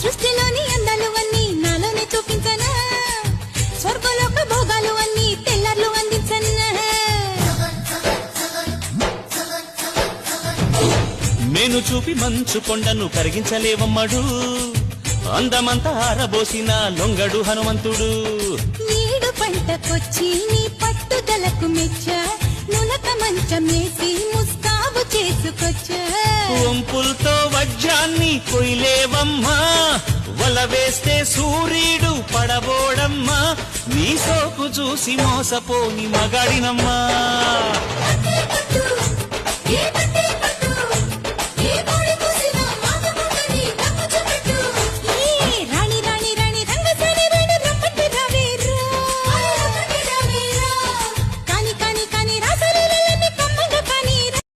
సృష్టిలోని అందాలు అన్నీ నాలోనే చూపించనా, స్వర్గలోక భోగాలు అన్నీ తెల్లర్లు అందించనా. నేను చూపి మంచు కొండను కరిగించలేవమ్మడు, అందమంతా ఆరబోసిన లొంగడు హనుమంతుడు. ఏడు పంటకొచ్చి నీ పట్టుదలకు మెచ్చ, నులక మంచమేసి ముస్తాబు చేసుకొచ్చా. వంపులతో వజ్రాన్ని కొయ్యలేవమ్మా, వల వేస్తే సూర్యుడు పడబోడమ్మా, నీ సోకు చూసి మోసపోని మగాడినమ్మా. ఏ పట్టు